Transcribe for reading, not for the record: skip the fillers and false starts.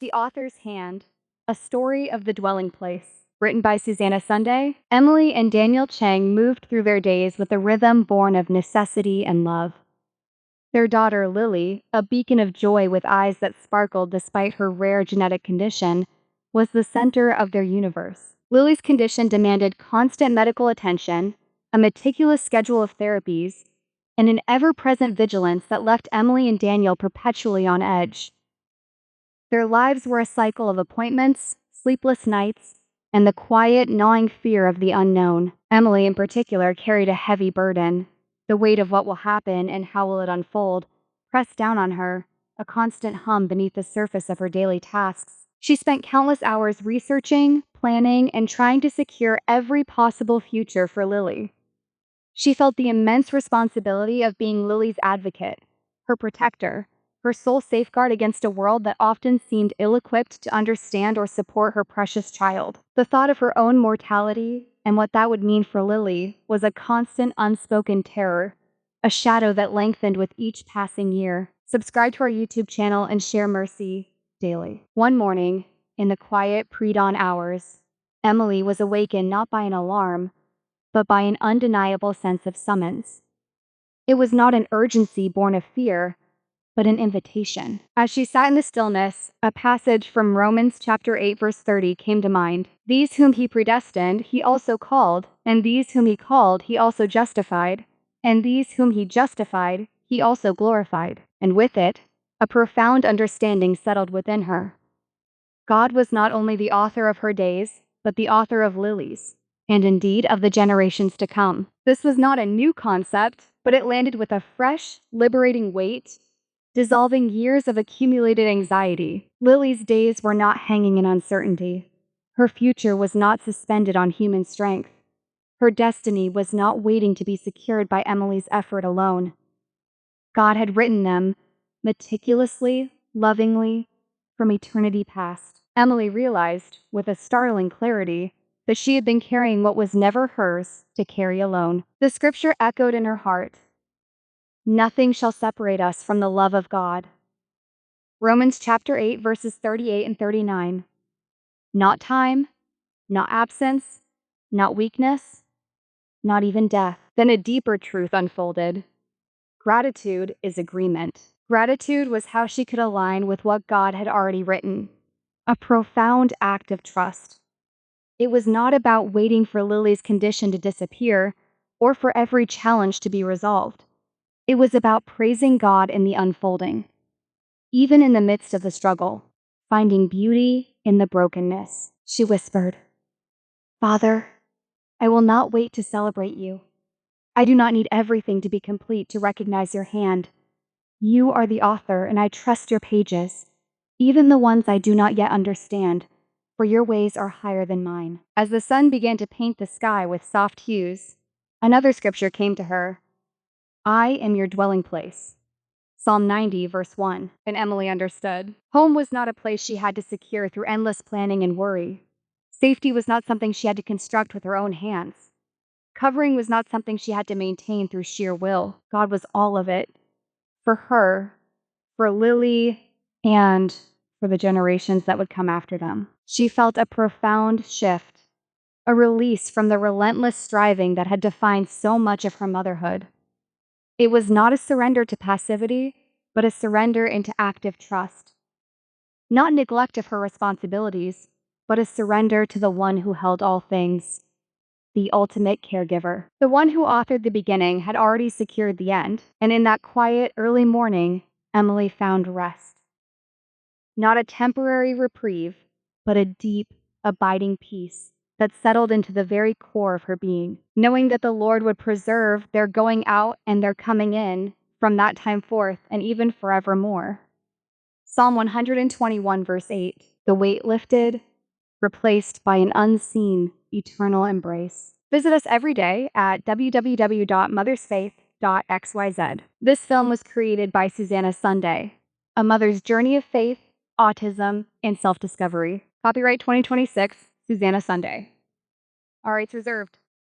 The Author's Hand, A Story of the Dwelling Place. Written by Susanna Sunday, Emily and Daniel Chang moved through their days with a rhythm born of necessity and love. Their daughter, Lily, a beacon of joy with eyes that sparkled despite her rare genetic condition, was the center of their universe. Lily's condition demanded constant medical attention, a meticulous schedule of therapies, and an ever-present vigilance that left Emily and Daniel perpetually on edge. Their lives were a cycle of appointments, sleepless nights, and the quiet, gnawing fear of the unknown. Emily, in particular, carried a heavy burden. The weight of what will happen and how will it unfold pressed down on her, a constant hum beneath the surface of her daily tasks. She spent countless hours researching, planning, and trying to secure every possible future for Lily. She felt the immense responsibility of being Lily's advocate, her protector, her sole safeguard against a world that often seemed ill-equipped to understand or support her precious child. The thought of her own mortality and what that would mean for Lily was a constant unspoken terror, a shadow that lengthened with each passing year. Subscribe to our YouTube channel and share Mercy daily. One morning, in the quiet pre-dawn hours, Emily was awakened not by an alarm, but by an undeniable sense of summons. It was not an urgency born of fear, but an invitation. As she sat in the stillness, a passage from Romans chapter 8, verse 30 came to mind. These whom he predestined, he also called, and these whom he called, he also justified, and these whom he justified, he also glorified. And with it, a profound understanding settled within her. God was not only the author of her days, but the author of Lily's, and indeed of the generations to come. This was not a new concept, but it landed with a fresh, liberating weight, dissolving years of accumulated anxiety. Lily's days were not hanging in uncertainty. Her future was not suspended on human strength. Her destiny was not waiting to be secured by Emily's effort alone. God had written them meticulously, lovingly, from eternity past. Emily realized, with a startling clarity, that she had been carrying what was never hers to carry alone. The scripture echoed in her heart. Nothing shall separate us from the love of God. Romans chapter 8, verses 38 and 39. Not time, not absence, not weakness, not even death. Then a deeper truth unfolded. Gratitude is agreement. Gratitude was how she could align with what God had already written. A profound act of trust. It was not about waiting for Lily's condition to disappear or for every challenge to be resolved. It was about praising God in the unfolding, even in the midst of the struggle, finding beauty in the brokenness. She whispered, Father, I will not wait to celebrate you. I do not need everything to be complete to recognize your hand. You are the author, and I trust your pages, even the ones I do not yet understand, for your ways are higher than mine. As the sun began to paint the sky with soft hues, another scripture came to her. I am your dwelling place. Psalm 90, verse 1. And Emily understood. Home was not a place she had to secure through endless planning and worry. Safety was not something she had to construct with her own hands. Covering was not something she had to maintain through sheer will. God was all of it. For her, for Lily, and for the generations that would come after them. She felt a profound shift, a release from the relentless striving that had defined so much of her motherhood. It was not a surrender to passivity, but a surrender into active trust. Not neglect of her responsibilities, but a surrender to the one who held all things, the ultimate caregiver. The one who authored the beginning had already secured the end, and in that quiet early morning, Emily found rest. Not a temporary reprieve, but a deep, abiding peace that settled into the very core of her being, knowing that the Lord would preserve their going out and their coming in from that time forth and even forevermore. Psalm 121, verse 8, the weight lifted, replaced by an unseen, eternal embrace. Visit us every day at www.mothersfaith.xyz. This film was created by Susanna Sunday, a mother's journey of faith, autism, and self-discovery. Copyright 2026, Susanna Sunday. All rights reserved.